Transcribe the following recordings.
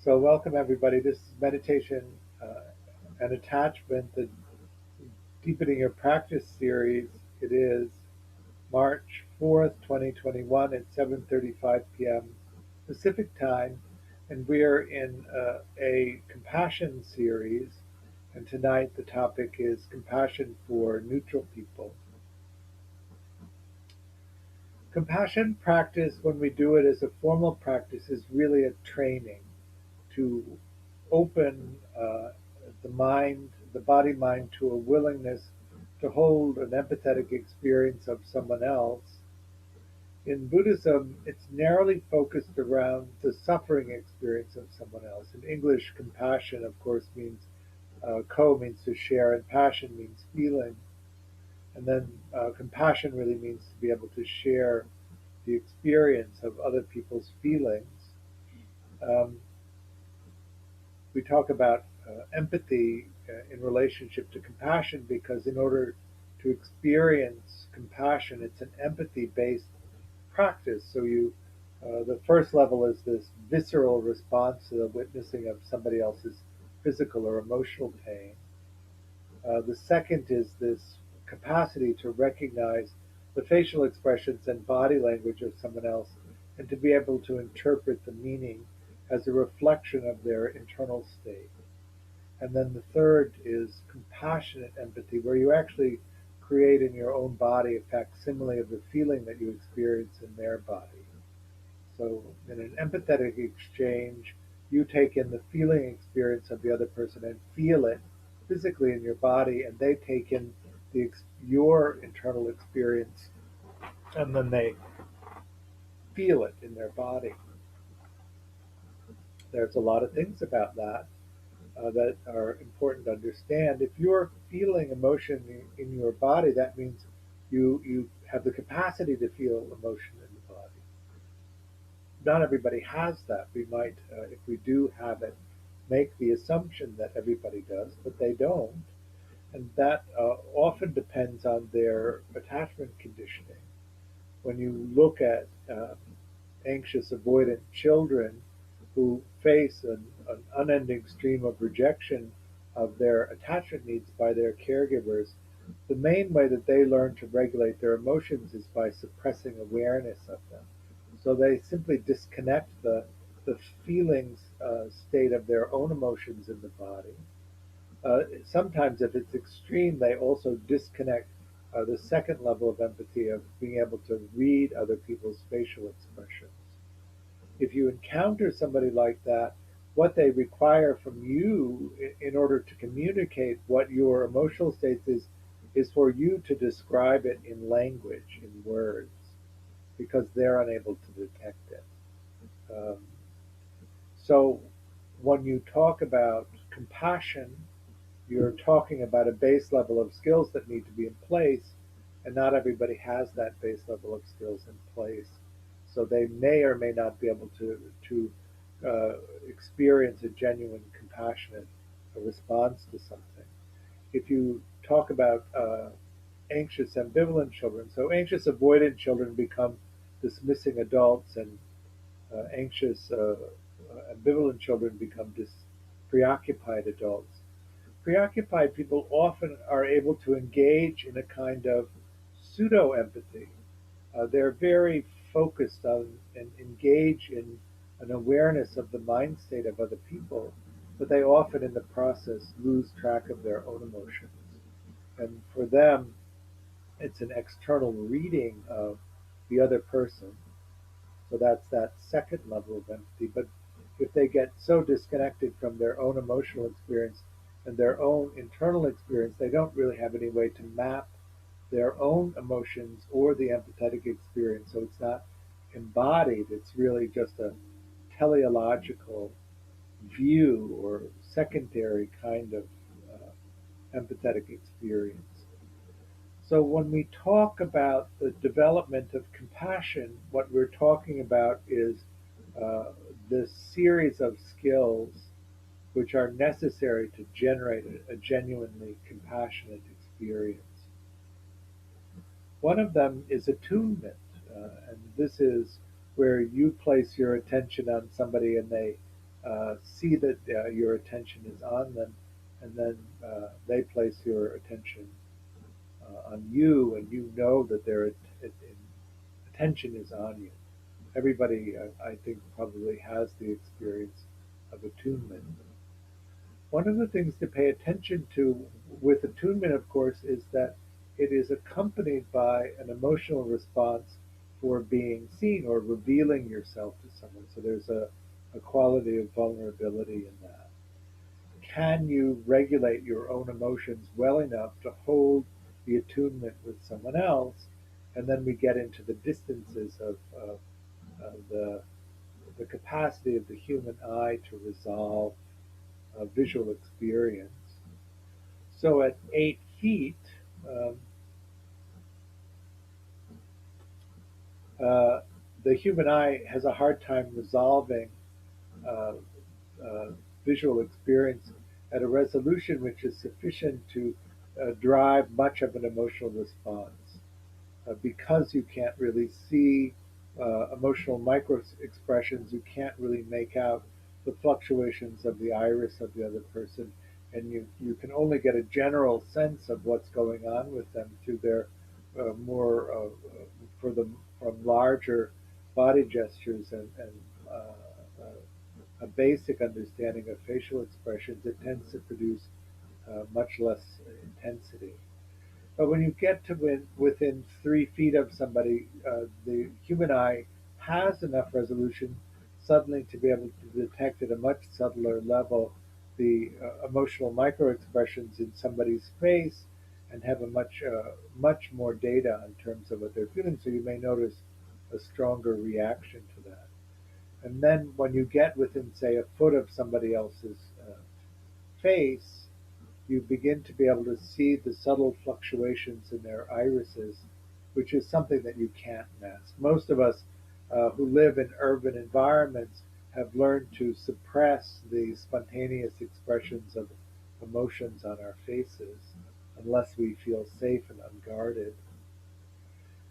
So, welcome everybody. This is meditation and attachment, the deepening your practice series. It is March 4th, 2021 at 7:35 p.m. Pacific time, and we are in a compassion series. And tonight the topic is compassion for neutral people. Compassion practice, when we do it as a formal practice, is really a training to open the mind, the body mind, to a willingness to hold an empathetic experience of someone else. In Buddhism, it's narrowly focused around the suffering experience of someone else. In English, compassion, of course, means ko means to share, and passion means feeling. And then compassion really means to be able to share the experience of other people's feelings. Um, we talk about empathy in relationship to compassion because in order to experience compassion, it's an empathy-based practice. So the first level is this visceral response to the witnessing of somebody else's physical or emotional pain. The second is this capacity to recognize the facial expressions and body language of someone else and to be able to interpret the meaning as a reflection of their internal state. And then the third is compassionate empathy, where you actually create in your own body a facsimile of the feeling that you experience in their body. So in an empathetic exchange, you take in the feeling experience of the other person and feel it physically in your body, and they take in your internal experience, and then they feel it in their body. There's a lot of things about that that are important to understand. If you're feeling emotion in your body, that means you have the capacity to feel emotion in the body. Not everybody has that. We might, if we do have it, make the assumption that everybody does, but they don't. And that often depends on their attachment conditioning. When you look at anxious, avoidant children who face an unending stream of rejection of their attachment needs by their caregivers, the main way that they learn to regulate their emotions is by suppressing awareness of them. So they simply disconnect the feelings state of their own emotions in the body. Sometimes, if it's extreme, they also disconnect the second level of empathy of being able to read other people's facial expressions. If you encounter somebody like that, what they require from you in order to communicate what your emotional state is for you to describe it in language, in words, because they're unable to detect it. Um, so when you talk about compassion, you're talking about a base level of skills that need to be in place, and not everybody has that base level of skills in place. So they may or may not be able to experience a genuine, compassionate response to something. If you talk about anxious, ambivalent children, so anxious, avoidant children become dismissing adults, and anxious, ambivalent children become preoccupied adults. Preoccupied people often are able to engage in a kind of pseudo empathy. They're very focused on and engage in an awareness of the mind state of other people, but they often in the process lose track of their own emotions. And for them, it's an external reading of the other person. So that's that second level of empathy. But if they get so disconnected from their own emotional experience and their own internal experience, they don't really have any way to map their own emotions or the empathetic experience. So it's not embodied, it's really just a teleological view or secondary kind of empathetic experience. So when we talk about the development of compassion, what we're talking about is uh, this series of skills which are necessary to generate a genuinely compassionate experience. One of them is attunement, and this is where you place your attention on somebody and they see that your attention is on them, and then they place your attention on you, and you know that their attention is on you. Everybody, I think, probably has the experience of attunement. One of the things to pay attention to with attunement, of course, is that it is accompanied by an emotional response for being seen or revealing yourself to someone. So there's a quality of vulnerability in that. Can you regulate your own emotions well enough to hold the attunement with someone else? And then we get into the distances of the capacity of the human eye to resolve a visual experience. So at 8 feet, um, uh, the human eye has a hard time resolving uh, uh, visual experience at a resolution which is sufficient to drive much of an emotional response. Because you can't really see emotional micro expressions, you can't really make out the fluctuations of the iris of the other person, and you can only get a general sense of what's going on with them through their more for the from larger body gestures and a basic understanding of facial expressions. It tends to produce much less intensity. But when you get to within 3 feet of somebody, the human eye has enough resolution suddenly to be able to detect at a much subtler level the emotional micro expressions in somebody's face and have a much more data in terms of what they're feeling. So you may notice a stronger reaction to that. And then when you get within, say, a foot of somebody else's face, you begin to be able to see the subtle fluctuations in their irises, which is something that you can't mask. Most of us who live in urban environments have learned to suppress the spontaneous expressions of emotions on our faces unless we feel safe and unguarded.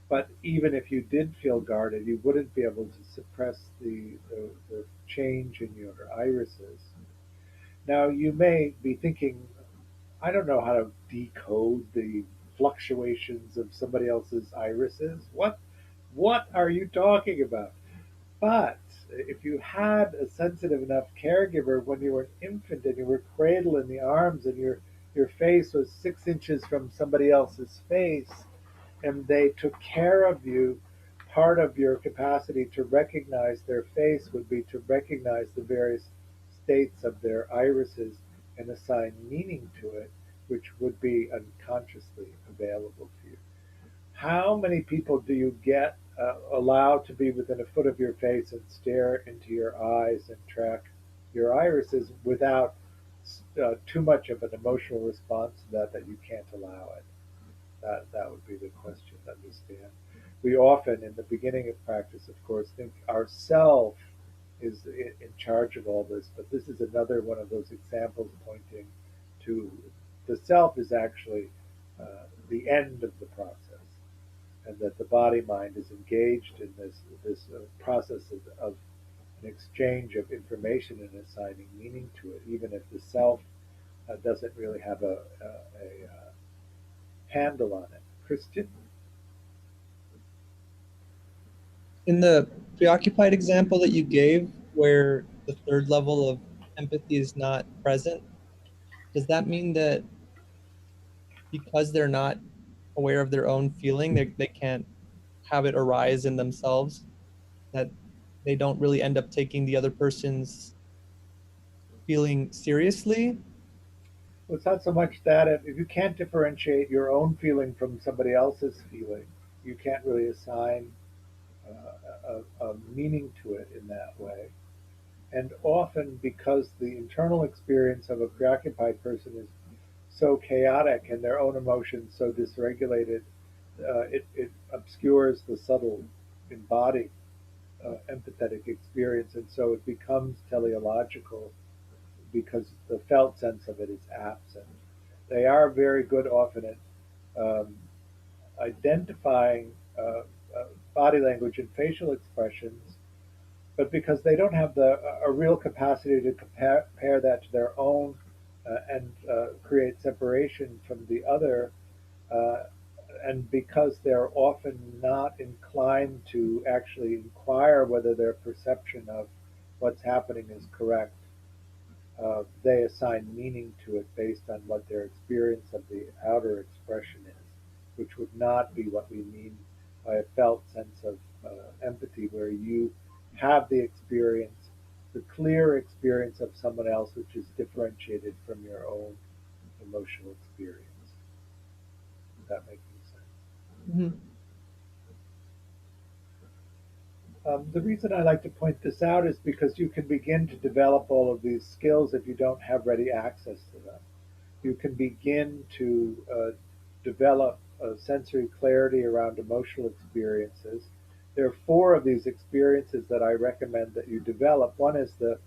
But even if you did feel guarded, you wouldn't be able to suppress the change in your irises. Now, you may be thinking, I don't know how to decode the fluctuations of somebody else's irises. What are you talking about? But if you had a sensitive enough caregiver when you were an infant and you were cradled in the arms and your face was 6 inches from somebody else's face and they took care of you, part of your capacity to recognize their face would be to recognize the various states of their irises and assign meaning to it, which would be unconsciously available to you. How many people do you get allowed to be within a foot of your face and stare into your eyes and track your irises without too much of an emotional response to that you can't allow it? That would be the question to understand. We often, in the beginning of practice, of course, think ourself is in charge of all this, but this is another one of those examples pointing to the self is actually the end of the process, and that the body mind is engaged in this process of an exchange of information and assigning meaning to it, even if the self doesn't really have a handle on it. Christian? In the preoccupied example that you gave, where the third level of empathy is not present, does that mean that because they're not aware of their own feeling, they can't have it arise in themselves, that they don't really end up taking the other person's feeling seriously? Well, it's not so much that if you can't differentiate your own feeling from somebody else's feeling, you can't really assign a meaning to it in that way. And often, because the internal experience of a preoccupied person is so chaotic and their own emotions so dysregulated, it obscures the subtle embodied empathetic experience, and so it becomes teleological because the felt sense of it is absent. They are very good often at um, identifying body language and facial expressions, but because they don't have a real capacity to compare that to their own and create separation from the other, uh, and because they're often not inclined to actually inquire whether their perception of what's happening is correct, they assign meaning to it based on what their experience of the outer expression is, which would not be what we mean by a felt sense of empathy, where you have the experience, the clear experience of someone else, which is differentiated from your own emotional experience. Does that make any sense? Mhm. The reason I like to point this out is because you can begin to develop all of these skills if you don't have ready access to them. You can begin to develop sensory clarity around emotional experiences. There are four of these experiences that I recommend that you develop. One is the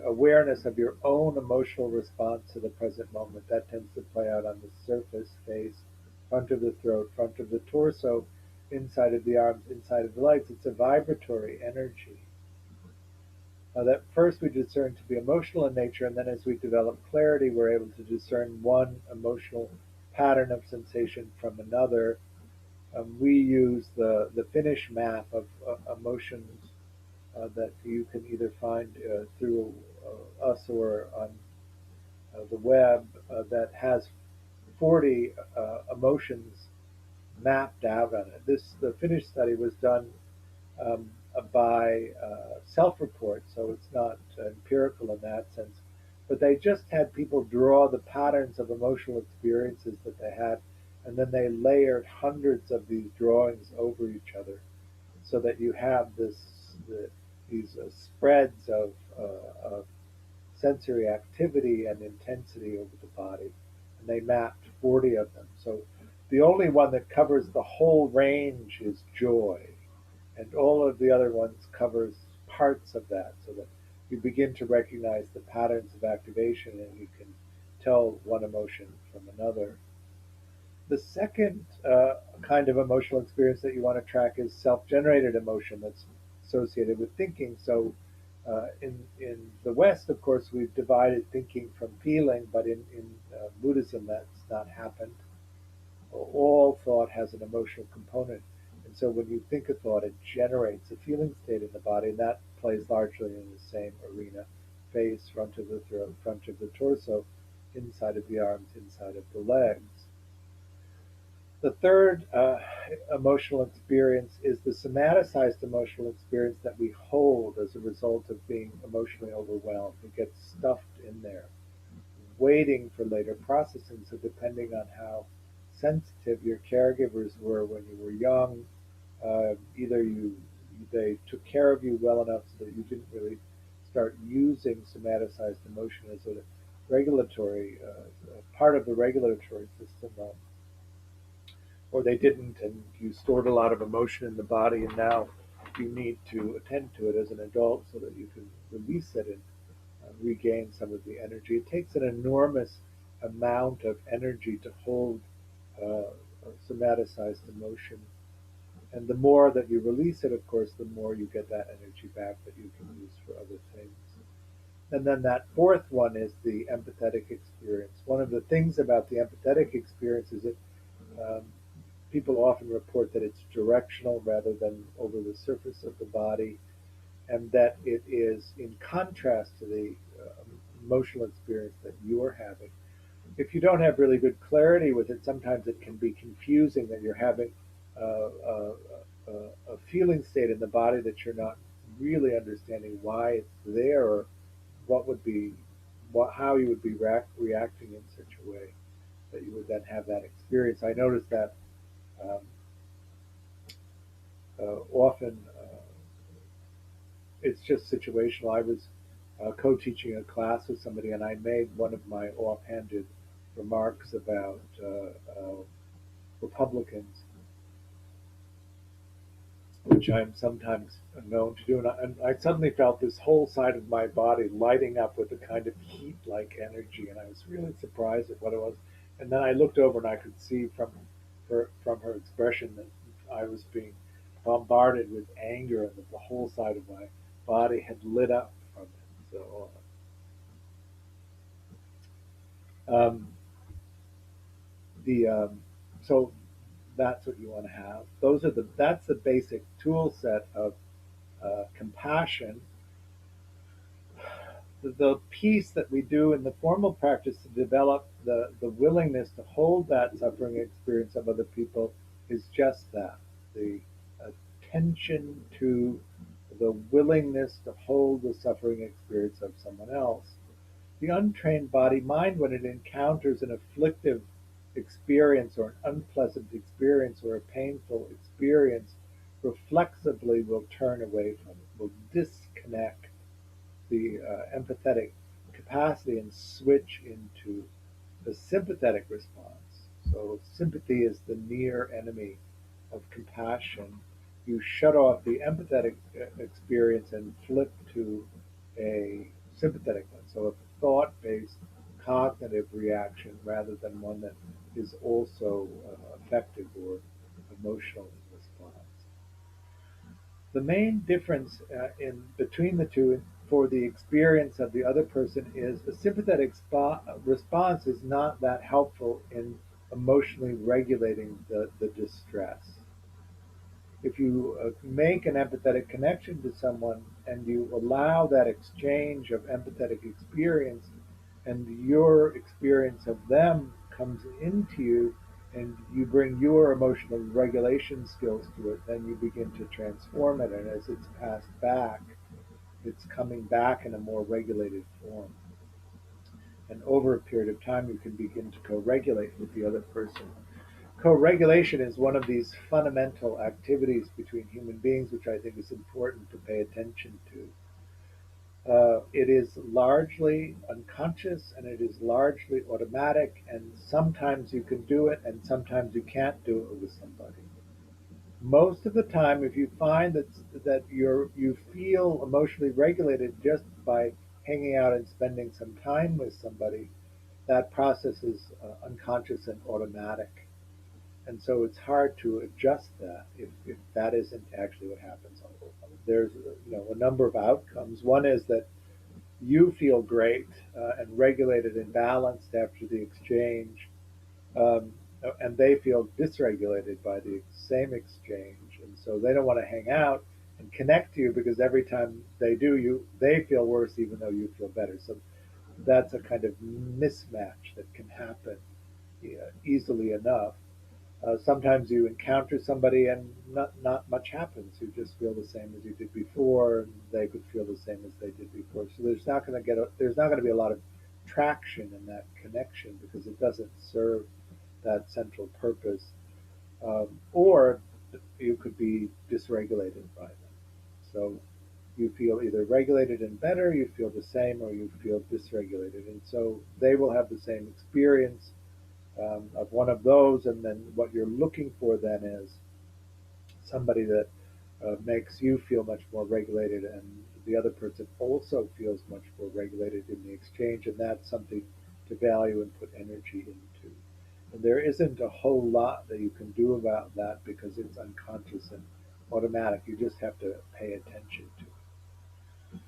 awareness of your own emotional response to the present moment. That tends to play out on the surface, face, front of the throat, front of the torso, inside of the arms, inside of the legs. It's a vibratory energy that first we discern to be emotional in nature, and then as we develop clarity, we're able to discern one emotional pattern of sensation from another. We use the Finnish map of emotions that you can either find through us or on the web that has 40 emotions mapped out on it. The Finnish study was done by self-report, so it's not empirical in that sense. But they just had people draw the patterns of emotional experiences that they had, and then they layered hundreds of these drawings over each other, so that you have these spreads of sensory activity and intensity over the body. And they mapped 40 of them. So the only one that covers the whole range is joy, and all of the other ones covers parts of that, so that you begin to recognize the patterns of activation and you can tell one emotion from another. The second kind of emotional experience that you want to track is self-generated emotion that's associated with thinking. So in the West, of course, we've divided thinking from feeling, but in Buddhism, that's not happened. All thought has an emotional component. And so when you think a thought, it generates a feeling state in the body, and that plays largely in the same arena: face, front of the throat, front of the torso, inside of the arms, inside of the legs. The third emotional experience is the somaticized emotional experience that we hold as a result of being emotionally overwhelmed. It gets stuffed in there, waiting for later processing. So, depending on how sensitive your caregivers were when you were young, either they took care of you well enough so that you didn't really start using somaticized emotion as a regulatory part of the regulatory system, or they didn't, and you stored a lot of emotion in the body, and now you need to attend to it as an adult so that you can release it and regain some of the energy. It takes an enormous amount of energy to hold somaticized emotion. And the more that you release it, of course, the more you get that energy back that you can use for other things. And then that fourth one is the empathetic experience. One of the things about the empathetic experience is that um, people often report that it's directional rather than over the surface of the body, and that it is in contrast to the emotional experience that you're having. If you don't have really good clarity with it, sometimes it can be confusing that you're having a feeling state in the body that you're not really understanding why it's there, or what would be how you would be reacting in such a way that you would then have that experience. I noticed that um, often it's just situational. I was co-teaching a class with somebody, and I made one of my offhanded remarks about Republicans, which I'm sometimes known to do. And I suddenly felt this whole side of my body lighting up with a kind of heat-like energy, and I was really surprised at what it was. And then I looked over, and I could see from her expression that I was being bombarded with anger, and that the whole side of my body had lit up from it. Um, the so that's what you want to have. That's the basic tool set of compassion. The piece that we do in the formal practice to develop the willingness to hold that suffering experience of other people is just that, the attention to the willingness to hold the suffering experience of someone else. The untrained body mind, when it encounters an afflictive experience or an unpleasant experience or a painful experience, reflexively will turn away from it, will disconnect the empathetic capacity and switch into the sympathetic response. So sympathy is the near enemy of compassion. You shut off the empathetic experience and flip to a sympathetic one. So a thought-based cognitive reaction rather than one that is also affective or emotional in response. The main difference in between the two for the experience of the other person is the sympathetic response is not that helpful in emotionally regulating the distress. If you make an empathetic connection to someone and you allow that exchange of empathetic experience and your experience of them comes into you and you bring your emotional regulation skills to it, then you begin to transform it. And as it's passed back, it's coming back in a more regulated form. And over a period of time, you can begin to co regulate with the other person. Co-regulation is one of these fundamental activities between human beings, which I think is important to pay attention to. It is largely unconscious and it is largely automatic, and sometimes you can do it and sometimes you can't do it with somebody. Most of the time, if you find that you feel emotionally regulated just by hanging out and spending some time with somebody, that process is unconscious and automatic. And so it's hard to adjust that if that isn't actually what happens. There's a number of outcomes. One is that you feel great and regulated and balanced after the exchange, um, and they feel dysregulated by the same exchange, and so they don't want to hang out and connect to you because every time they do, they feel worse even though you feel better. So that's a kind of mismatch that can happen easily enough. Sometimes you encounter somebody and not much happens. You just feel the same as you did before, and they could feel the same as they did before. So there's not going to be a lot of traction in that connection because it doesn't serve that central purpose. Or you could be dysregulated by them. So you feel either regulated and better, you feel the same, or you feel dysregulated, and so they will have the same experience of one of those, and then what you're looking for then is somebody that makes you feel much more regulated, and the other person also feels much more regulated in the exchange, and that's something to value and put energy into. And there isn't a whole lot that you can do about that because it's unconscious and automatic. You just have to pay attention to it.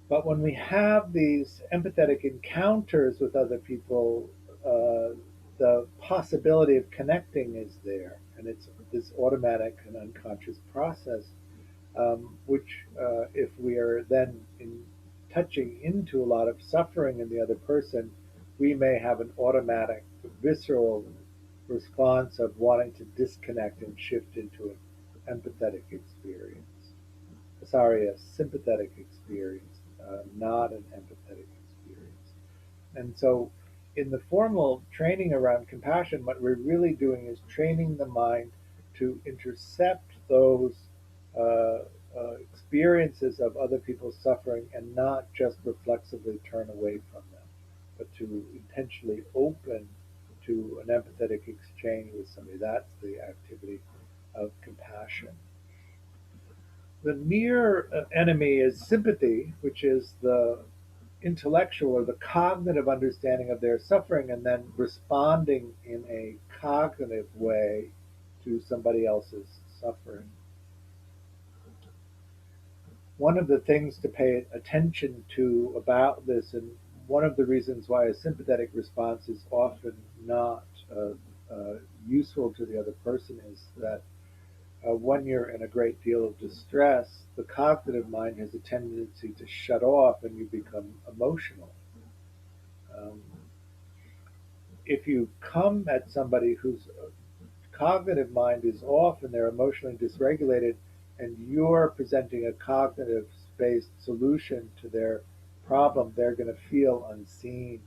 But when we have these empathetic encounters with other people, the possibility of connecting is there, and it's this automatic and unconscious process, which, if we are then touching into a lot of suffering in the other person, we may have an automatic, visceral response of wanting to disconnect and shift into an empathetic experience. Sorry, a sympathetic experience, not an empathetic experience. And so, in the formal training around compassion, what we're really doing is training the mind to intercept those uh, experiences of other people's suffering and not just reflexively turn away from them, but to intentionally open to an empathetic exchange with somebody. That's the activity of compassion. The near enemy is sympathy, which is the intellectual or the cognitive understanding of their suffering and then responding in a cognitive way to somebody else's suffering. One of the things to pay attention to about this, and one of the reasons why a sympathetic response is often not uh, uh, useful to the other person, is that when you're in a great deal of distress, the cognitive mind has a tendency to shut off and you become emotional. Um, if you come at somebody whose cognitive mind is off and they're emotionally dysregulated, and you're presenting a cognitive based solution to their problem, they're going to feel unseen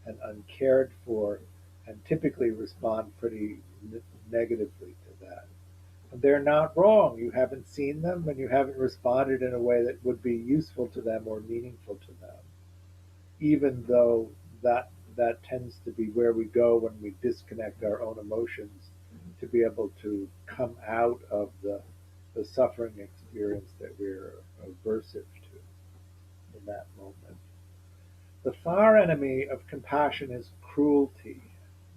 and uncared for and typically respond pretty negatively to that. And they're not wrong. You haven't seen them and you haven't responded in a way that would be useful to them or meaningful to them, even though that tends to be where we go when we disconnect our own emotions to be able to come out of the suffering experience that we're aversive to in that moment. The far enemy of compassion is cruelty.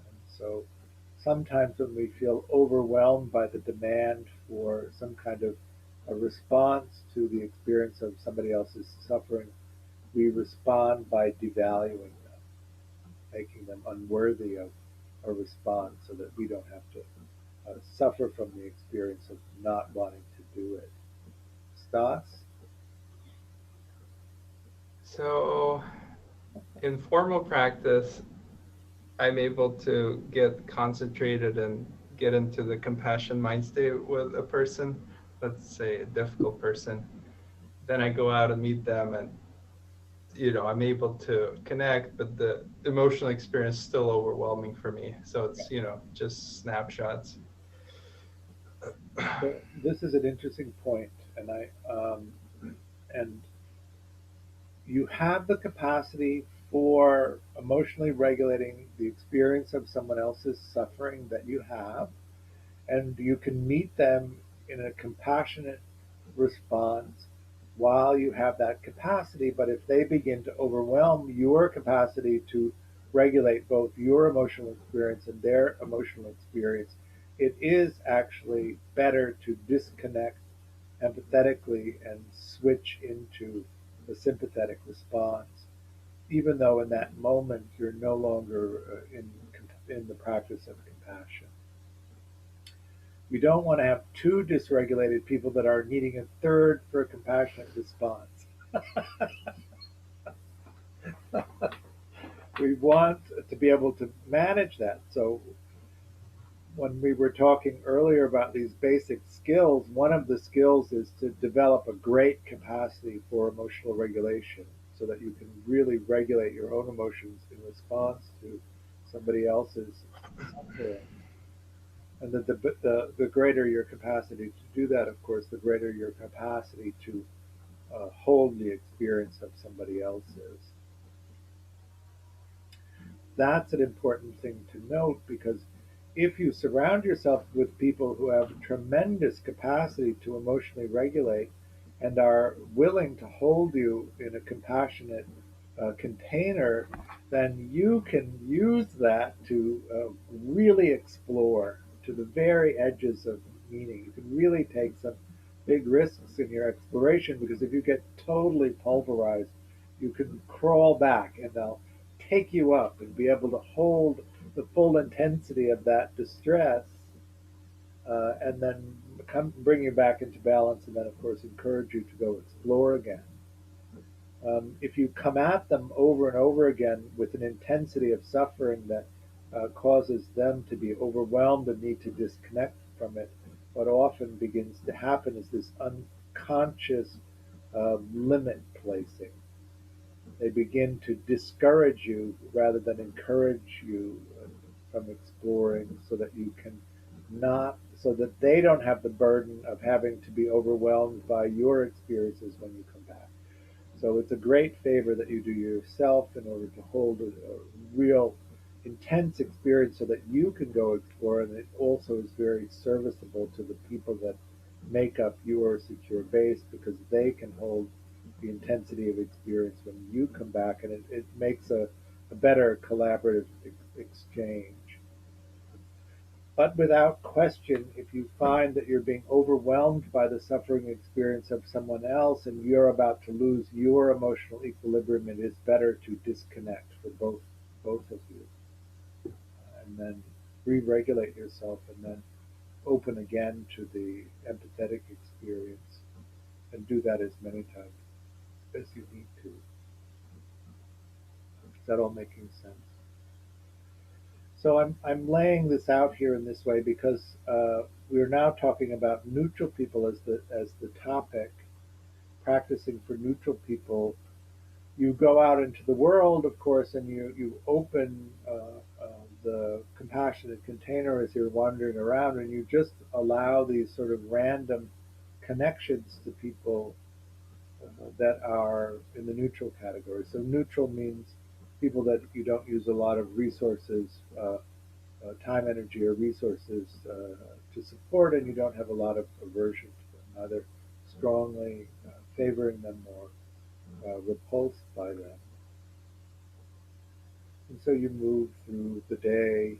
And so sometimes when we feel overwhelmed by the demand for some kind of a response to the experience of somebody else's suffering, we respond by devaluing them, making them unworthy of a response so that we don't have to suffer from the experience of not wanting to do it. Stas? So in formal practice, I'm able to get concentrated and get into the compassion mind state with a person, let's say a difficult person. Then I go out and meet them, and I'm able to connect, but the emotional experience is still overwhelming for me. So it's just snapshots. So this is an interesting point, and and you have the capacity for emotionally regulating the experience of someone else's suffering that you have, and you can meet them in a compassionate response while you have that capacity. But if they begin to overwhelm your capacity to regulate both your emotional experience and their emotional experience, it is actually better to disconnect empathetically and switch into the sympathetic response, even though in that moment you're no longer in the practice of compassion. We don't want to have two dysregulated people that are needing a third for a compassionate response. We want to be able to manage that. So when we were talking earlier about these basic skills, one of the skills is to develop a great capacity for emotional regulation so that you can really regulate your own emotions in response to somebody else's suffering. And that the greater your capacity to do that, of course, the greater your capacity to hold the experience of somebody else's. That's an important thing to note, because if you surround yourself with people who have tremendous capacity to emotionally regulate and are willing to hold you in a compassionate container, then you can use that to really explore to the very edges of meaning. You can really take some big risks in your exploration, because if you get totally pulverized, you can crawl back and they'll take you up and be able to hold the full intensity of that distress, and then bring you back into balance, and then of course encourage you to go explore again. If you come at them over and over again with an intensity of suffering that causes them to be overwhelmed and need to disconnect from it, what often begins to happen is this unconscious limit placing. They begin to discourage you rather than encourage you from exploring, so that you can not, so that they don't have the burden of having to be overwhelmed by your experiences when you come back. So it's a great favor that you do yourself in order to hold a real intense experience so that you can go explore. And it also is very serviceable to the people that make up your secure base, because they can hold the intensity of experience when you come back, and it makes a better collaborative exchange. But without question, if you find that you're being overwhelmed by the suffering experience of someone else and you're about to lose your emotional equilibrium, it is better to disconnect for both of you, and then re-regulate yourself, and then open again to the empathetic experience, and do that as many times as you need to. Is that all making sense? So I'm laying this out here in this way because we're now talking about neutral people as the topic, practicing for neutral people. You go out into the world, of course, and you open the compassionate container as you're wandering around, and you just allow these sort of random connections to people that are in the neutral category. So neutral means people that you don't use a lot of resources, time, energy, or resources to support, and you don't have a lot of aversion to them, either strongly favoring them or repulsed by them. And so you move through the day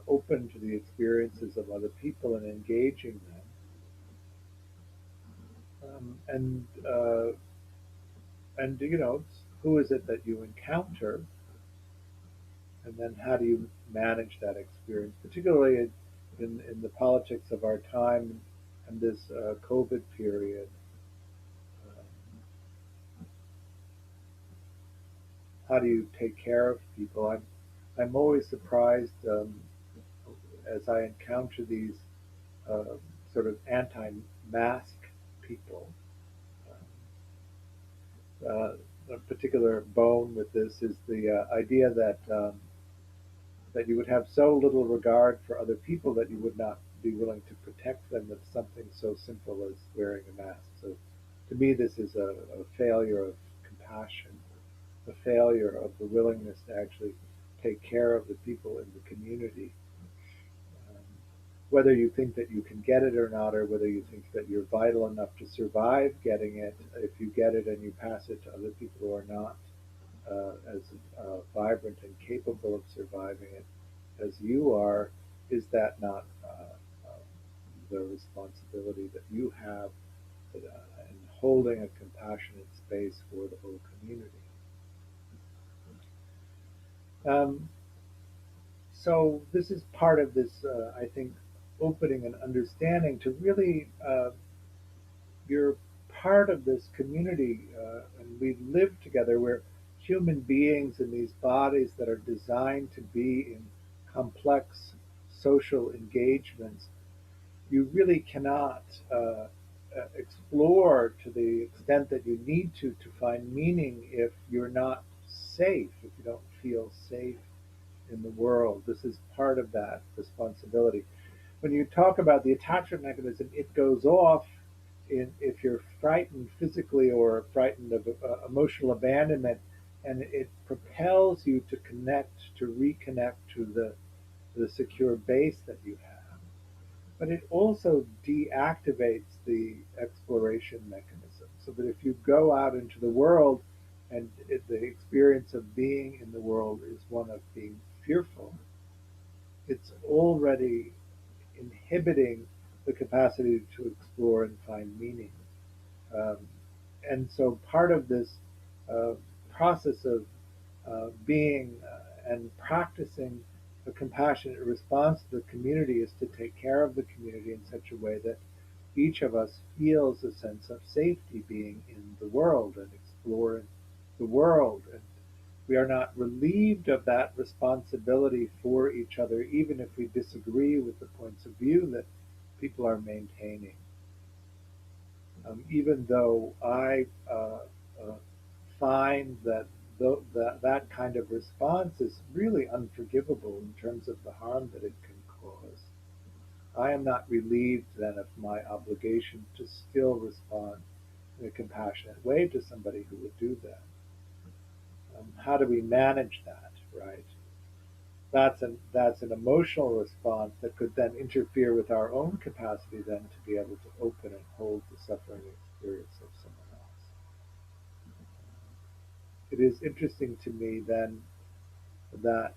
open to the experiences of other people and engaging them. And you know, who is it that you encounter, and then how do you manage that experience, particularly in the politics of our time and this COVID period. Um, how do you take care of people? I'm always surprised as I encounter these uh, sort of anti-mask people. A particular bone with this is the idea that you would have so little regard for other people that you would not be willing to protect them with something so simple as wearing a mask. So, to me, this is a failure of compassion, a failure of the willingness to actually take care of the people in the community. Um, Whether you think that you can get it or not, or whether you think that you're vital enough to survive getting it, if you get it and you pass it to other people who are not as vibrant and capable of surviving it as you are, is that not the responsibility that you have in holding a compassionate space for the whole community? Um, so this is part of this, I think, opening and understanding to really you're part of this community, and we live together. We're human beings in these bodies that are designed to be in complex social engagements. You really cannot explore to the extent that you need to find meaning if you're not safe, if you don't feel safe in the world. This is part of that responsibility. When you talk about the attachment mechanism, it goes off if you're frightened physically or frightened of emotional abandonment, and it propels you to connect, to reconnect to the secure base that you have. But it also deactivates the exploration mechanism, so that if you go out into the world and the experience of being in the world is one of being fearful, it's already inhibiting the capacity to explore and find meaning. Um, and so part of this uh, process of being and practicing a compassionate response to the community is to take care of the community in such a way that each of us feels a sense of safety being in the world and exploring the world. And we are not relieved of that responsibility for each other, even if we disagree with the points of view that people are maintaining. Even though I find that that kind of response is really unforgivable in terms of the harm that it can cause, I am not relieved then of my obligation to still respond in a compassionate way to somebody who would do that. How do we manage that, right? That's an emotional response that could then interfere with our own capacity then to be able to open and hold the suffering experience of someone else. It is interesting to me then that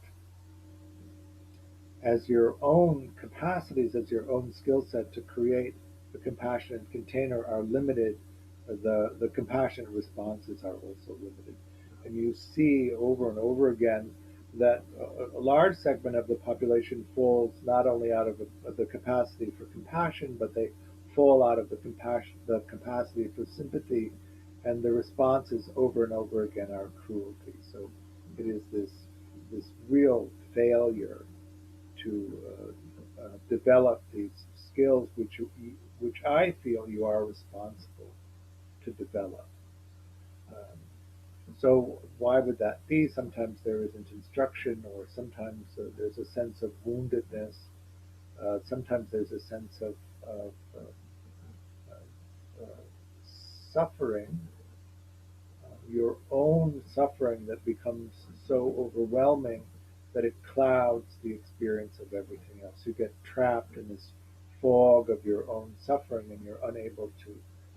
as your own capacities, as your own skill set to create a compassionate container are limited, the compassionate responses are also limited. And you see over and over again that a large segment of the population falls not only out of the capacity for compassion, but they fall out of the capacity for sympathy, and the responses over and over again are cruelty. So it is this real failure to develop these skills which I feel you are responsible to develop. Um, so why would that be? Sometimes there isn't instruction, or sometimes there's a sense of woundedness. Sometimes there's a sense of uh, suffering, your own suffering that becomes so overwhelming that it clouds the experience of everything else. You get trapped in this fog of your own suffering, and you're unable to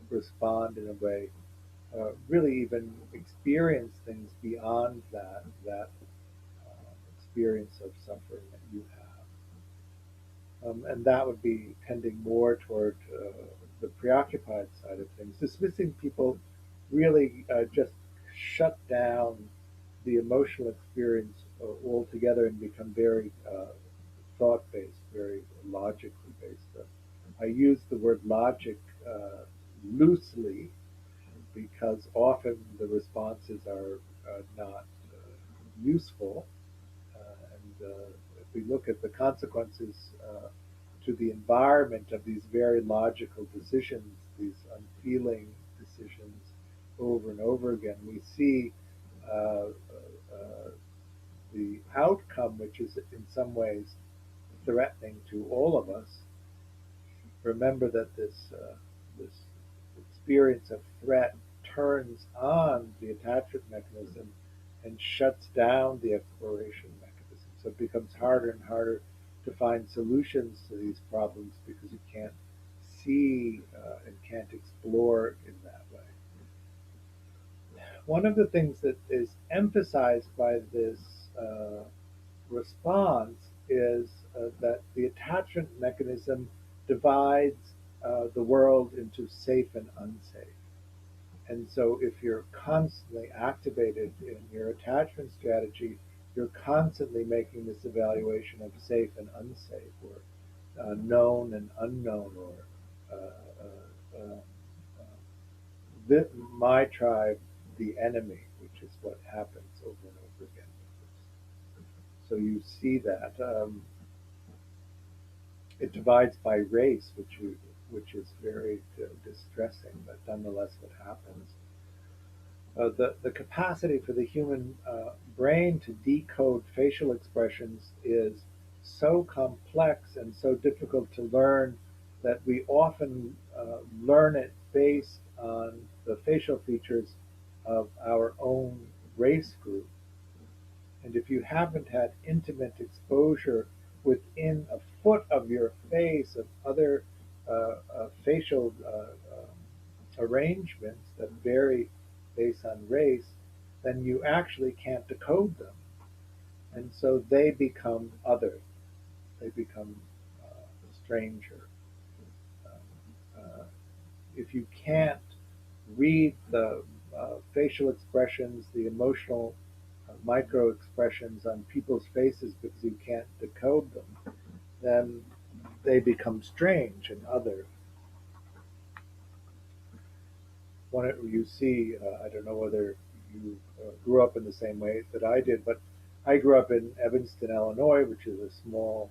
respond in a way, really even experience things beyond that experience of suffering that you have. And that would be tending more toward the preoccupied side of things. Dismissing people really just shut down the emotional experience altogether and become very thought based, very logically based. I use the word logic loosely because often the responses are not useful. And if we look at the consequences to the environment of these very logical decisions, these unfeeling decisions over and over again, we see uh, uh, the outcome, which is in some ways threatening to all of us. Remember that this experience of threat turns on the attachment mechanism and shuts down the exploration mechanism. So it becomes harder and harder to find solutions to these problems because you can't see and can't explore in that way. One of the things that is emphasized by this response is that the attachment mechanism divides the world into safe and unsafe. And so if you're constantly activated in your attachment strategy, you're constantly making this evaluation of safe and unsafe, or known and unknown, or my tribe, the enemy, which is what happens over and over again. So you see that it divides by race, which is very distressing, but nonetheless what happens. The capacity for the human brain to decode facial expressions is so complex and so difficult to learn that we often learn it based on the facial features of our own race group. And if you haven't had intimate exposure within a foot of your face of other facial arrangements that vary based on race, then you actually can't decode them. And so they become other, they become stranger. If you can't read the facial expressions, the emotional micro expressions on people's faces because you can't decode them, then they become strange and other. One you see, I don't know whether you grew up in the same way that I did, but I grew up in Evanston, Illinois, which is a small,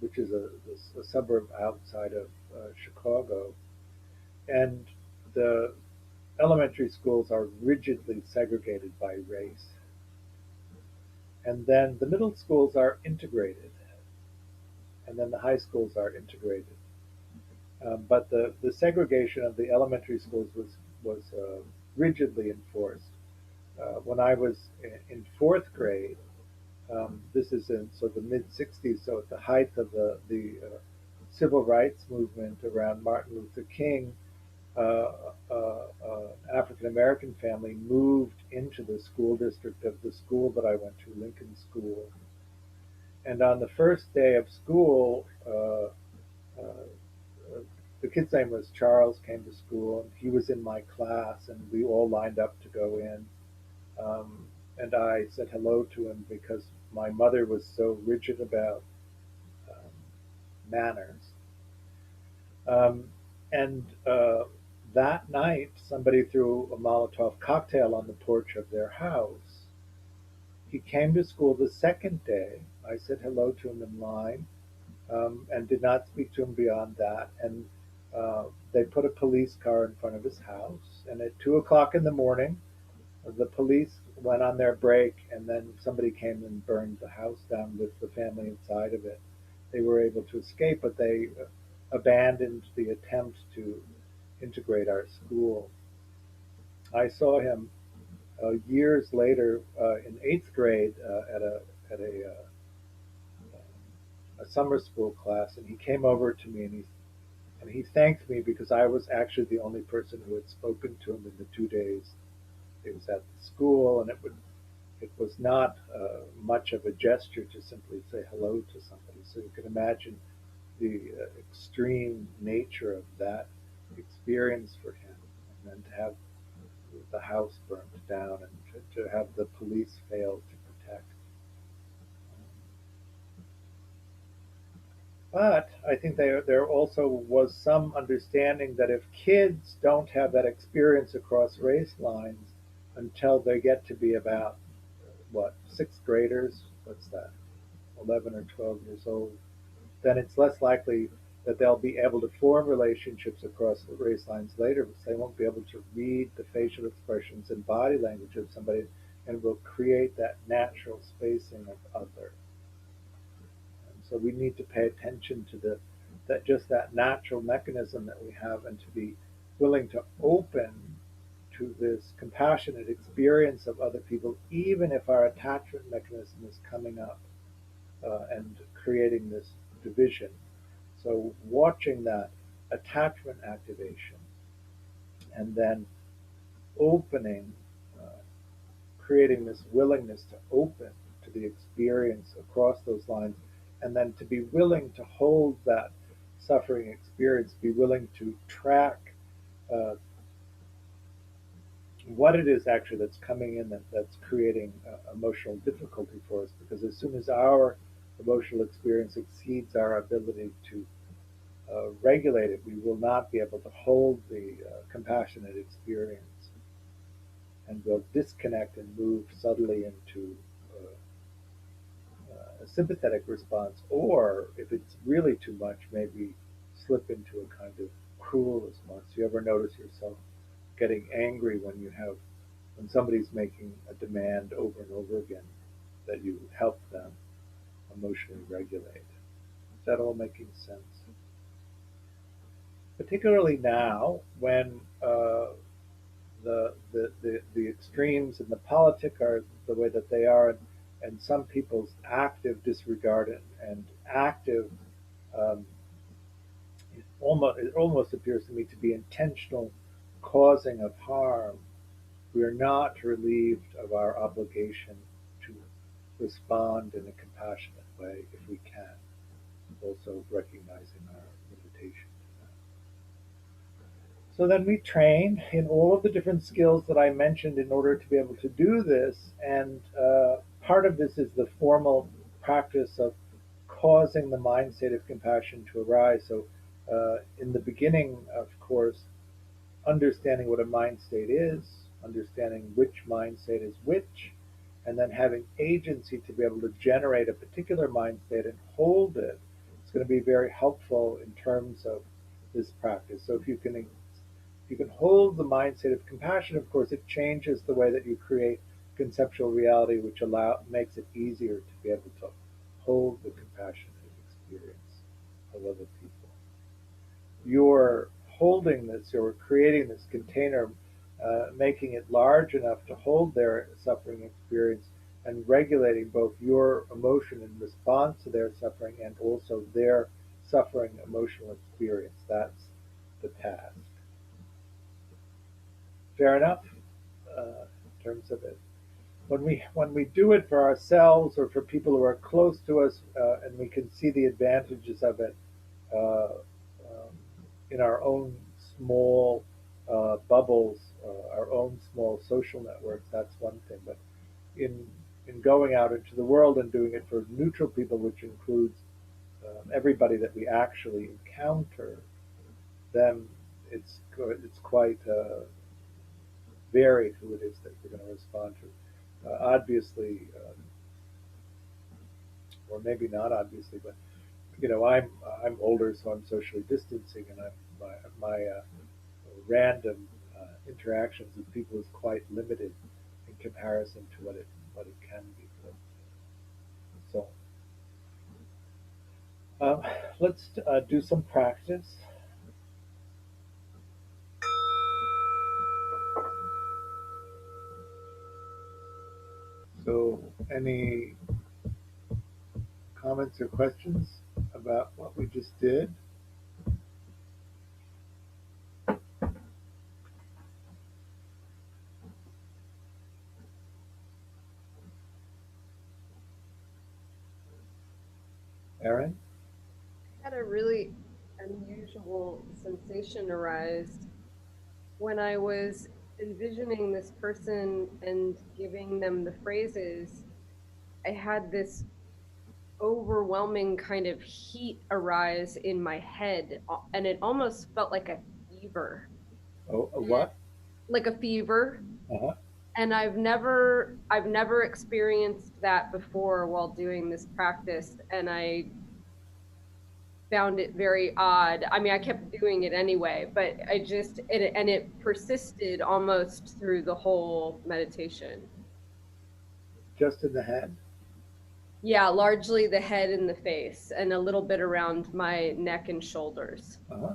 which is a suburb outside of Chicago, and the elementary schools are rigidly segregated by race, and then the middle schools are integrated, and then the high schools are integrated. But the segregation of the elementary schools was rigidly enforced. When I was in fourth grade, this is in the mid '60s, so at the height of the civil rights movement around Martin Luther King. Uh, African American family moved into the school district of the school that I went to, Lincoln School, And on the first day of school, the kid's name was Charles, came to school, and he was in my class, and we all lined up to go in. And I said hello to him because my mother was so rigid about um, manners. Um, and that night, somebody threw a Molotov cocktail on the porch of their house. He came to school the second day. I said hello to him in line, and did not speak to him beyond that. And they put a police car in front of his house. And at 2 o'clock in the morning, the police went on their break, and then somebody came and burned the house down with the family inside of it. They were able to escape, but they abandoned the attempt to integrate our school. I saw him years later in eighth grade at a summer school class, and he came over to me and he thanked me because I was actually the only person who had spoken to him in the 2 days he was at the school, and it was not much of a gesture to simply say hello to somebody. So you can imagine the extreme nature of that experience for him, and then to have the house burnt down and to have the police fail to protect. But I think there also was some understanding that if kids don't have that experience across race lines until they get to be about, what, sixth graders, what's that, 11 or 12 years old, then it's less likely that they'll be able to form relationships across the race lines later because they won't be able to read the facial expressions and body language of somebody and will create that natural spacing of other. And so we need to pay attention to that natural mechanism that we have, and to be willing to open to this compassionate experience of other people, even if our attachment mechanism is coming up and creating this division. So watching that attachment activation, and then opening, uh, creating this willingness to open to the experience across those lines, and then to be willing to hold that suffering experience, be willing to track uh, what it is actually that's coming in that's creating emotional difficulty for us. Because as soon as our emotional experience exceeds our ability to regulate it, we will not be able to hold the compassionate experience, and will disconnect and move subtly into a sympathetic response, or if it's really too much, maybe slip into a kind of cruel response. You ever notice yourself getting angry when somebody's making a demand over and over again that you help them emotionally regulate? Is that all making sense? Particularly now when the extremes in the politic are the way that they are, and some people's active disregard and active, um, it almost appears to me to be intentional causing of harm. We are not relieved of our obligation to respond in a compassionate way if we can, also recognizing our limitation. So then we train in all of the different skills that I mentioned in order to be able to do this. And part of this is the formal practice of causing the mind state of compassion to arise. So in the beginning, of course, understanding what a mind state is, understanding which mind state is which, and then having agency to be able to generate a particular mind state and hold it. It's going to be very helpful in terms of this practice. So if you can hold the mindset of compassion, of course, it changes the way that you create conceptual reality, which makes it easier to be able to hold the compassionate experience of other people. You're holding this, you're creating this container, making it large enough to hold their suffering experience, and regulating both your emotion in response to their suffering and also their suffering emotional experience. That's the task. Fair enough in terms of it. when we do it for ourselves or for people who are close to us, and we can see the advantages of it in our own small bubbles, our own small social networks, that's one thing. But in in going out into the world and doing it for neutral people, which includes everybody that we actually encounter, then it's quite varied who it is that we're going to respond to. Obviously, or maybe not obviously, but I'm older, so I'm socially distancing, and my random interactions with people is quite limited in comparison to what it can be. So um, let's do some practice. So any comments or questions about what we just did? Aaron? Had a really unusual sensation arise when I was envisioning this person and giving them the phrases. I had this overwhelming kind of heat arise in my head, and it almost felt like a fever. Oh, a And what? like a fever. Uh-huh. And I've never experienced that before while doing this practice, and I found it very odd. I mean, I kept doing it anyway, but it persisted almost through the whole meditation. Just in the head? Yeah, largely the head and the face, and a little bit around my neck and shoulders. Uh-huh.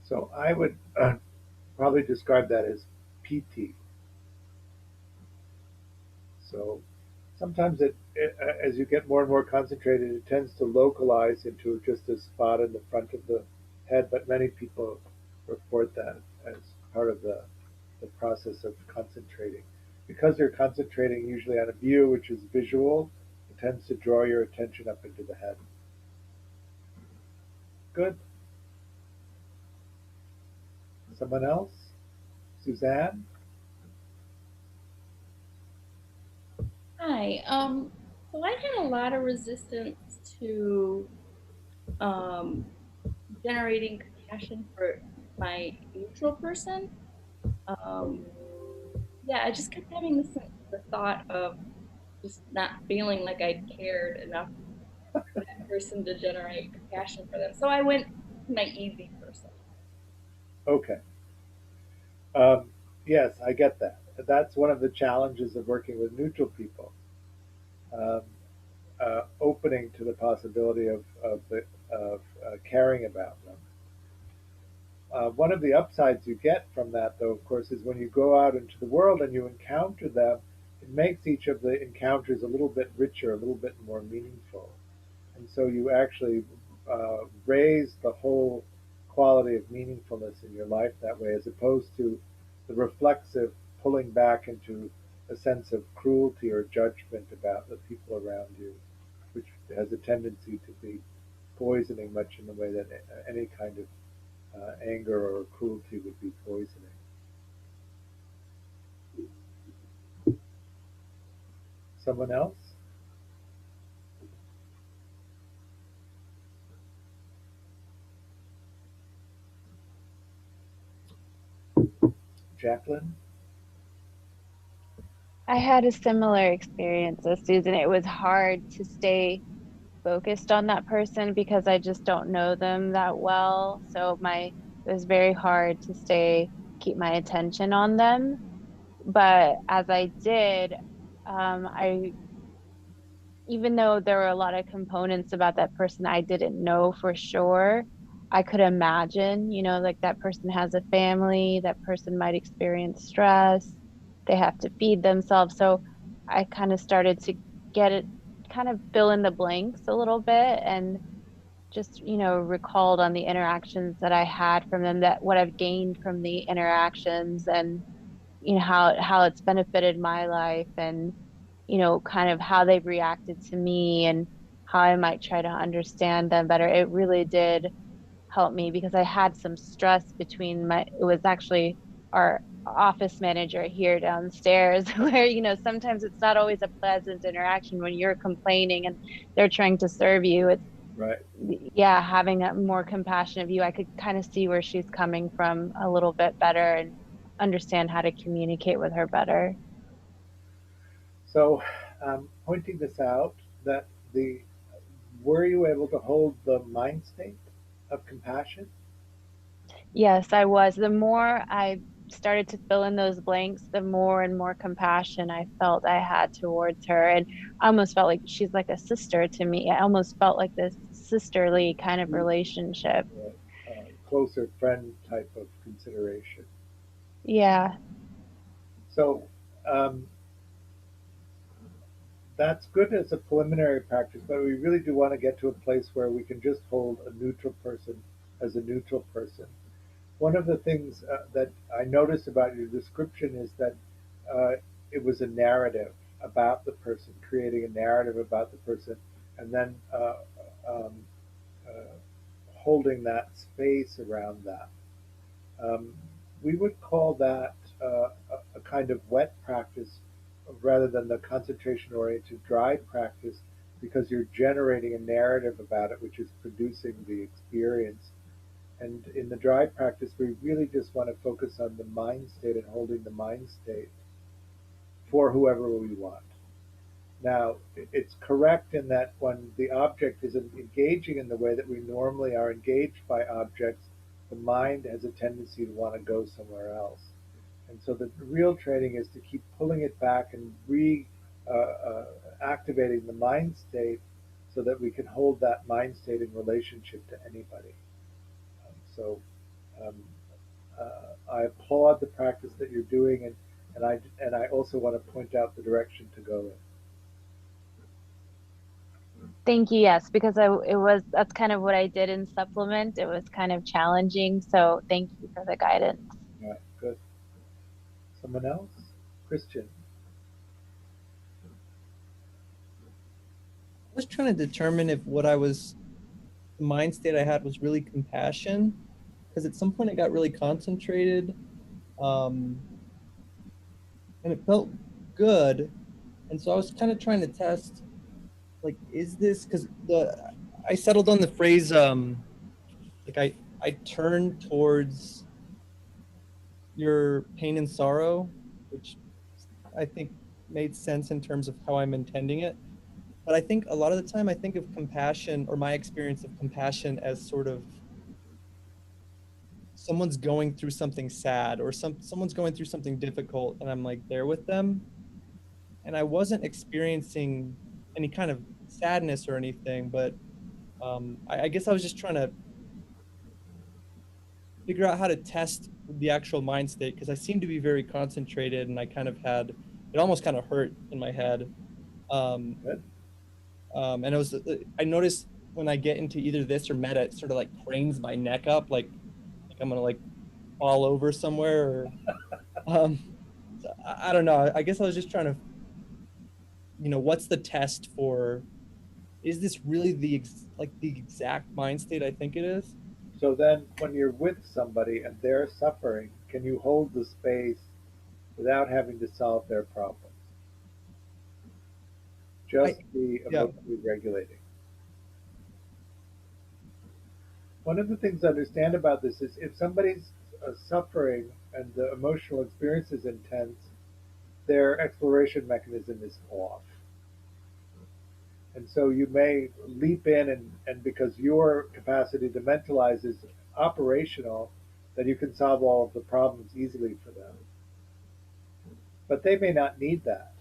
So I would probably describe that as PT. So sometimes as you get more and more concentrated, it tends to localize into just a spot in the front of the head. But many people report that as part of the process of concentrating. Because you're concentrating usually on a view, which is visual, it tends to draw your attention up into the head. Good. Someone else? Suzanne? Hi. So I had a lot of resistance to um, generating compassion for my neutral person. Um, yeah, I just kept having the thought of just not feeling like I cared enough for that person to generate compassion for them. So I went to my easy person. Okay. Um, yes, I get that. That's one of the challenges of working with neutral people. Um, Opening to the possibility of caring about them. One of the upsides you get from that, though, of course, is when you go out into the world and you encounter them, it makes each of the encounters a little bit richer, a little bit more meaningful. And so you actually raise the whole quality of meaningfulness in your life that way, as opposed to the reflexive pulling back into a sense of cruelty or judgment about the people around you, which has a tendency to be poisoning much in the way that any kind of anger or cruelty would be poisoning. Someone else? Jacqueline? I had a similar experience as Susan. It was hard to stay focused on that person because I just don't know them that well. So it was very hard to keep my attention on them. But as I did, I even though there were a lot of components about that person I didn't know for sure, I could imagine, like that person has a family, that person might experience stress, they have to feed themselves. So I kind of started to get it, kind of fill in the blanks a little bit and just, recalled on the interactions that I had from them, that what I've gained from the interactions and how it's benefited my life, and kind of how they've reacted to me, and how I might try to understand them better. It really did help me because I had some stress between it was actually our office manager here downstairs where, sometimes it's not always a pleasant interaction when you're complaining and they're trying to serve you. It's, Right. yeah, having a more compassionate view. I could kind of see where she's coming from a little bit better and understand how to communicate with her better. So, pointing this out, that the were you able to hold the mind state of compassion? Yes, I was. The more I started to fill in those blanks, the more and more compassion I felt I had towards her. And I almost felt like she's like a sister to me. I almost felt like this sisterly kind of relationship. Closer friend type of consideration. Yeah. So, um, that's good as a preliminary practice, but we really do want to get to a place where we can just hold a neutral person as a neutral person. One of the things that I noticed about your description is that uh, it was a narrative about the person, creating a narrative about the person, and then um, uh, holding that space around that. Um, we would call that a kind of wet practice rather than the concentration oriented dry practice, because you're generating a narrative about it, which is producing the experience. And in the dry practice, we really just want to focus on the mind state and holding the mind state for whoever we want. Now, it's correct in that when the object isn't engaging in the way that we normally are engaged by objects, the mind has a tendency to want to go somewhere else. And so the real training is to keep pulling it back and activating the mind state so that we can hold that mind state in relationship to anybody. So um, I applaud the practice that you're doing, and I also want to point out the direction to go in. Thank you. Yes, because that's kind of what I did in supplement. It was kind of challenging. So thank you for the guidance. All right, good. Someone else? Christian. I was trying to determine if the mind state I had was really compassion, because at some point it got really concentrated, um, and it felt good. And so I was kind of trying to test, like, is this because I settled on the phrase, like I turn towards your pain and sorrow, which I think made sense in terms of how I'm intending it. But I think a lot of the time I think of compassion, or my experience of compassion, as sort of someone's going through something sad, or someone's going through something difficult, and I'm like there with them, and I wasn't experiencing any kind of sadness or anything, but I guess I was just trying to figure out how to test the actual mind state, because I seemed to be very concentrated, and I kind of had it almost kind of hurt in my head. Um, Good. and it was I noticed when I get into either this or meta, it sort of like cranes my neck up, like I'm gonna like fall over somewhere, or so I don't know. I guess I was just trying to, what's the test for? Is this really like the exact mind state I think it is? So then, when you're with somebody and they're suffering, can you hold the space without having to solve their problems? I Just be Yeah. emotionally regulating. One of the things to understand about this is if somebody's suffering and the emotional experience is intense, their exploration mechanism is off. And so you may leap in, and because your capacity to mentalize is operational, that you can solve all of the problems easily for them. But they may not need that.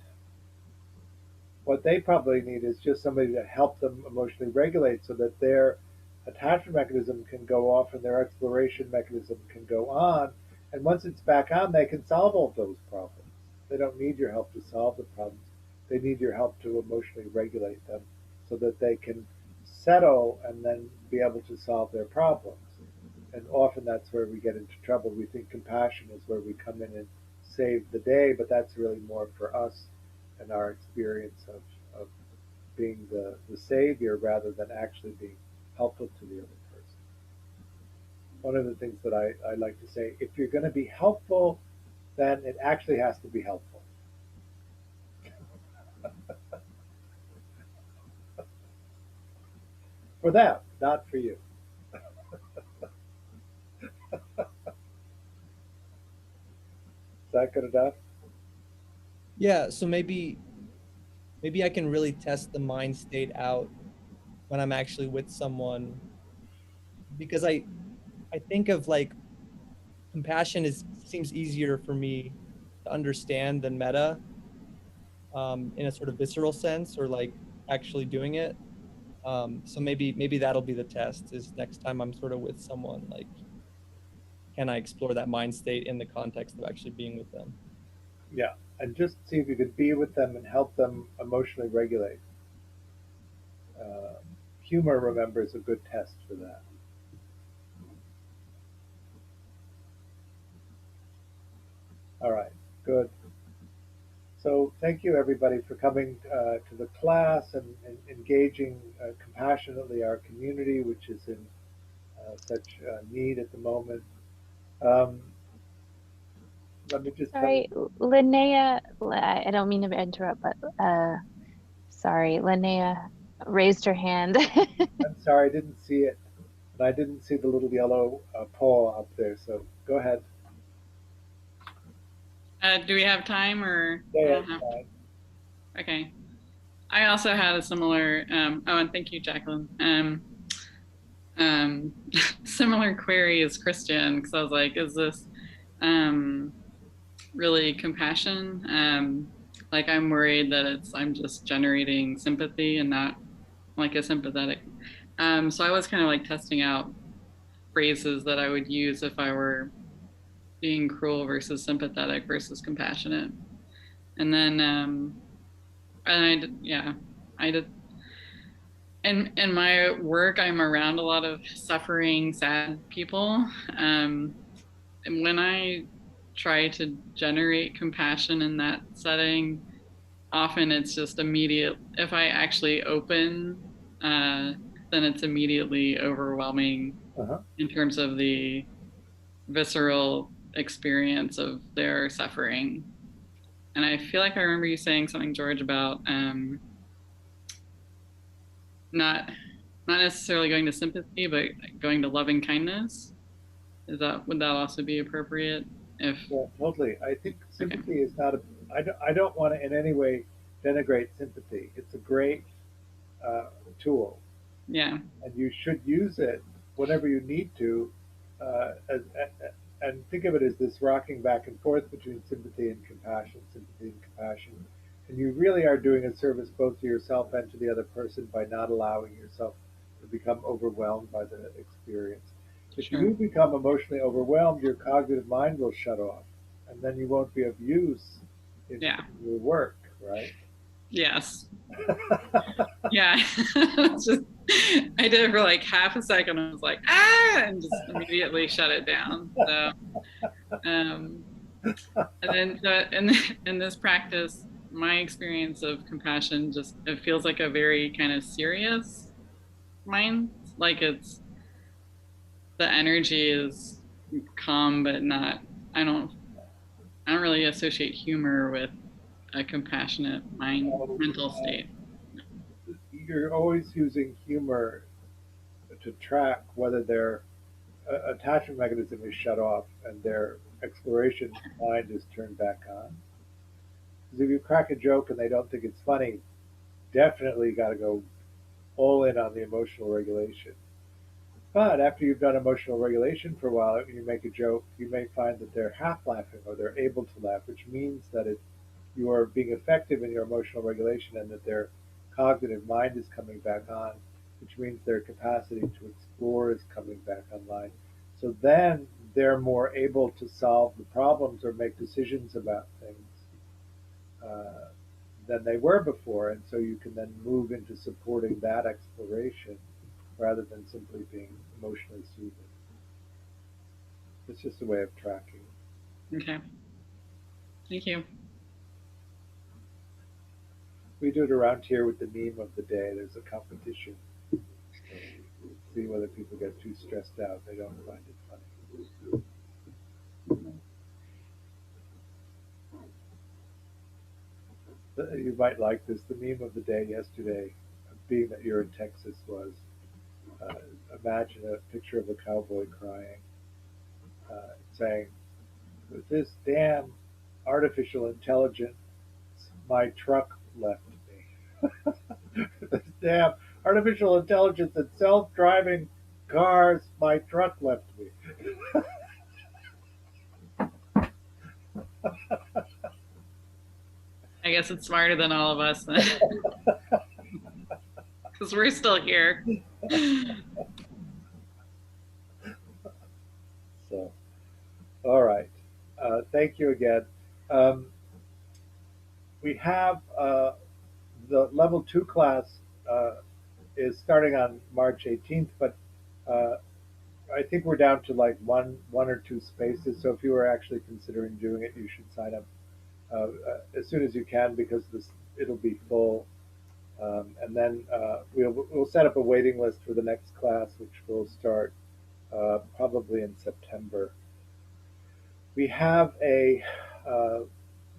What they probably need is just somebody to help them emotionally regulate so that their attachment mechanism can go off and their exploration mechanism can go on. And once it's back on, they can solve all those problems. They don't need your help to solve the problems. They need your help to emotionally regulate them so that they can settle and then be able to solve their problems. And often that's where we get into trouble. We think compassion is where we come in and save the day, but that's really more for us and our experience of being the savior rather than actually being helpful to the other person. One of the things that I like to say, if you're going to be helpful, then it actually has to be helpful. For them, not for you. Is that good enough? Yeah, so maybe I can really test the mind state out when I'm actually with someone, because I think of like compassion is seems easier for me to understand than meta, in a sort of visceral sense, or like actually doing it. So maybe that'll be the test, is next time I'm sort of with someone, like, can I explore that mind state in the context of actually being with them? Yeah. And just see if you could be with them and help them emotionally regulate. Uh, Humor, remember, is a good test for that. All right, good. So thank you everybody for coming to the class and engaging compassionately our community, which is in such need at the moment. Um, Let me just tell you, Sorry, Linnea, I don't mean to interrupt, but sorry, Linnea raised her hand. I'm sorry, I didn't see it, and I didn't see the little yellow paw up there. So go ahead. Do we have time or Yeah, I yeah, don't it's have? fine. Okay. I also had a similar, oh, and thank you, Jacqueline. Um, similar query as Christian, because I was like, is this um, really compassion? Like I'm worried that I'm just generating sympathy and not like a sympathetic. So I was kind of like testing out phrases that I would use if I were being cruel versus sympathetic versus compassionate. And then, and I did, yeah, I did. In my work, I'm around a lot of suffering, sad people. And when I try to generate compassion in that setting, often it's just immediate. If I actually open, then it's immediately overwhelming Uh-huh. in terms of the visceral experience of their suffering. And I feel like I remember you saying something, George, about not not necessarily going to sympathy, but going to loving kindness. Would that also be appropriate? If Yeah, totally. I think okay, sympathy is not a. I don't want to in any way denigrate sympathy. It's a great tool, yeah, and you should use it whenever you need to. And think of it as this rocking back and forth between sympathy and compassion. And you really are doing a service both to yourself and to the other person by not allowing yourself to become overwhelmed by the experience. If sure, you become emotionally overwhelmed, your cognitive mind will shut off, and then you won't be of use yeah, in your work, right? yes, yeah. It's just I did it for like half a second. I was like and just immediately shut it down. So um, and then in this practice, my experience of compassion just it feels like a very kind of serious mind, like it's the energy is calm but not I don't I don't really associate humor with a compassionate So, mental state. you're always using humor to track whether their attachment mechanism is shut off and their exploration mind is turned back on. Because if you crack a joke and they don't think it's funny, definitely got to go all in on the emotional regulation. But after you've done emotional regulation for a while, and you make a joke, you may find that they're half laughing or they're able to laugh, which means that you are being effective in your emotional regulation and that their cognitive mind is coming back on, which means their capacity to explore is coming back online. So then they're more able to solve the problems or make decisions about things uh, than they were before. And so you can then move into supporting that exploration rather than simply being emotionally soothing. It's just a way of tracking. Okay. Thank you. We do it around here with the meme of the day. There's a competition. So we see whether people get too stressed out. They don't find it funny. You might like this. The meme of the day yesterday, being that you're in Texas, was uh, imagine a picture of a cowboy crying, saying, "With this damn artificial intelligence, my truck left me. This damn artificial intelligence and self-driving cars, my truck left me." I guess it's smarter than all of us then, because we're still here. So, all right. Thank you again. Um, we have the level two class uh, is starting on March 18th, but uh, I think we're down to like one or two spaces. So if you were actually considering doing it, you should sign up as soon as you can because this it'll be full. And then we'll set up a waiting list for the next class, which will start probably in September. We have a uh,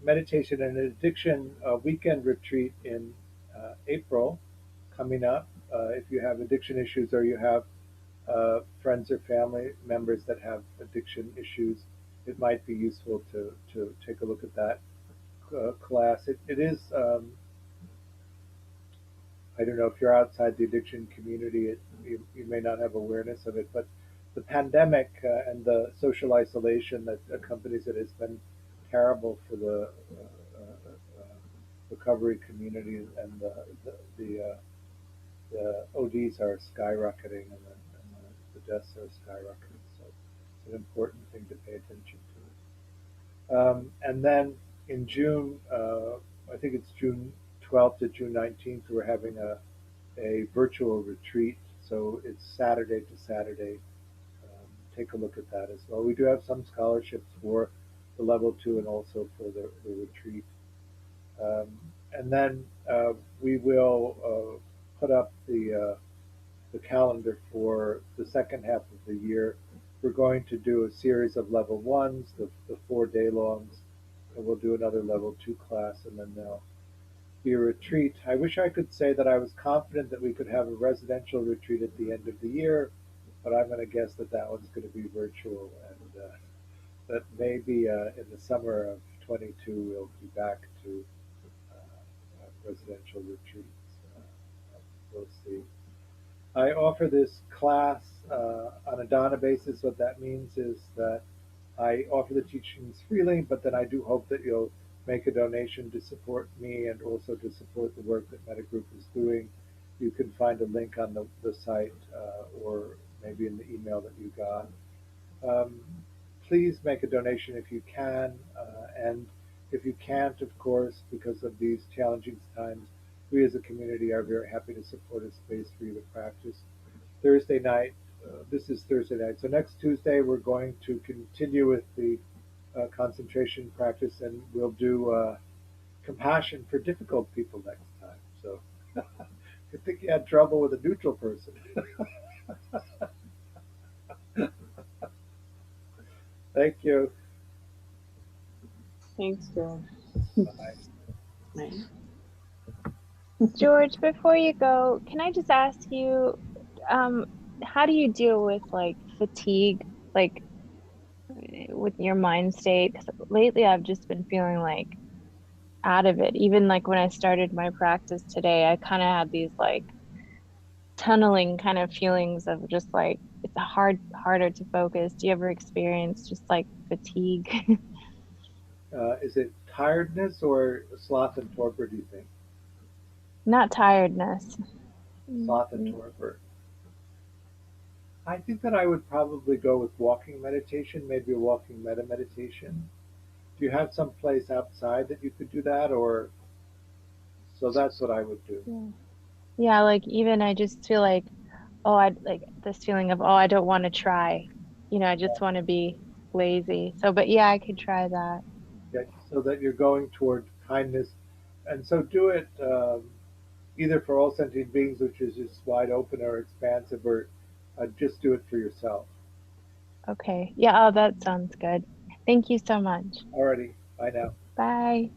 meditation and addiction weekend retreat in April coming up. If you have addiction issues or you have friends or family members that have addiction issues, it might be useful to take a look at that class. It is I don't know if you're outside the addiction community, you may not have awareness of it, but the pandemic and the social isolation that accompanies it has been terrible for the recovery community, and the ODs are skyrocketing and the deaths are skyrocketing. So it's an important thing to pay attention to. And then in June, I think it's June 12th to June 19th, we're having a virtual retreat. So it's Saturday to Saturday. Take a look at that as well. We do have some scholarships for the level two and also for the retreat. Um, and then we will put up the calendar for the second half of the year. We're going to do a series of level ones, the 4 day longs, and we'll do another level two class, and then there'll be a retreat. I wish I could say that I was confident that we could have a residential retreat at the end of the year, but I'm going to guess that that one's going to be virtual, and that maybe in the summer of 22 we'll be back to residential retreats. We'll see. I offer this class on a Dana basis. What that means is that I offer the teachings freely, but then I do hope that you'll make a donation to support me and also to support the work that Mettagroup is doing. You can find a link on the site or maybe in the email that you got. Um, Please make a donation if you can, and if you can't, of course, because of these challenging times, we as a community are very happy to support a space for you to practice. Thursday night, this is Thursday night, so next Tuesday we're going to continue with the concentration practice, and we'll do compassion for difficult people next time. So I think you had trouble with a neutral person. Thank you. Thanks, George. Bye. Right. George, before you go, can I just ask you, how do you deal with like fatigue, like with your mind state? 'Cause lately I've just been feeling like out of it. Even like when I started my practice today, I kind of had these like tunneling kind of feelings of just like it's harder to focus. Do you ever experience just like fatigue? Is it tiredness or sloth and torpor, do you think? Not tiredness. Sloth and torpor. I think that I would probably go with walking meditation, maybe a walking meta meditation. Do you have some place outside that you could do that, or so that's what I would do. Yeah. Yeah, like even I just feel like, oh, I like this feeling of, oh, I don't want to try. I just want to be lazy. So, but yeah, I could try that. Yeah, so that you're going toward kindness. And so do it either for all sentient beings, which is just wide open or expansive, or just do it for yourself. Okay. Yeah, oh, that sounds good. Thank you so much. Alrighty, bye now. Bye.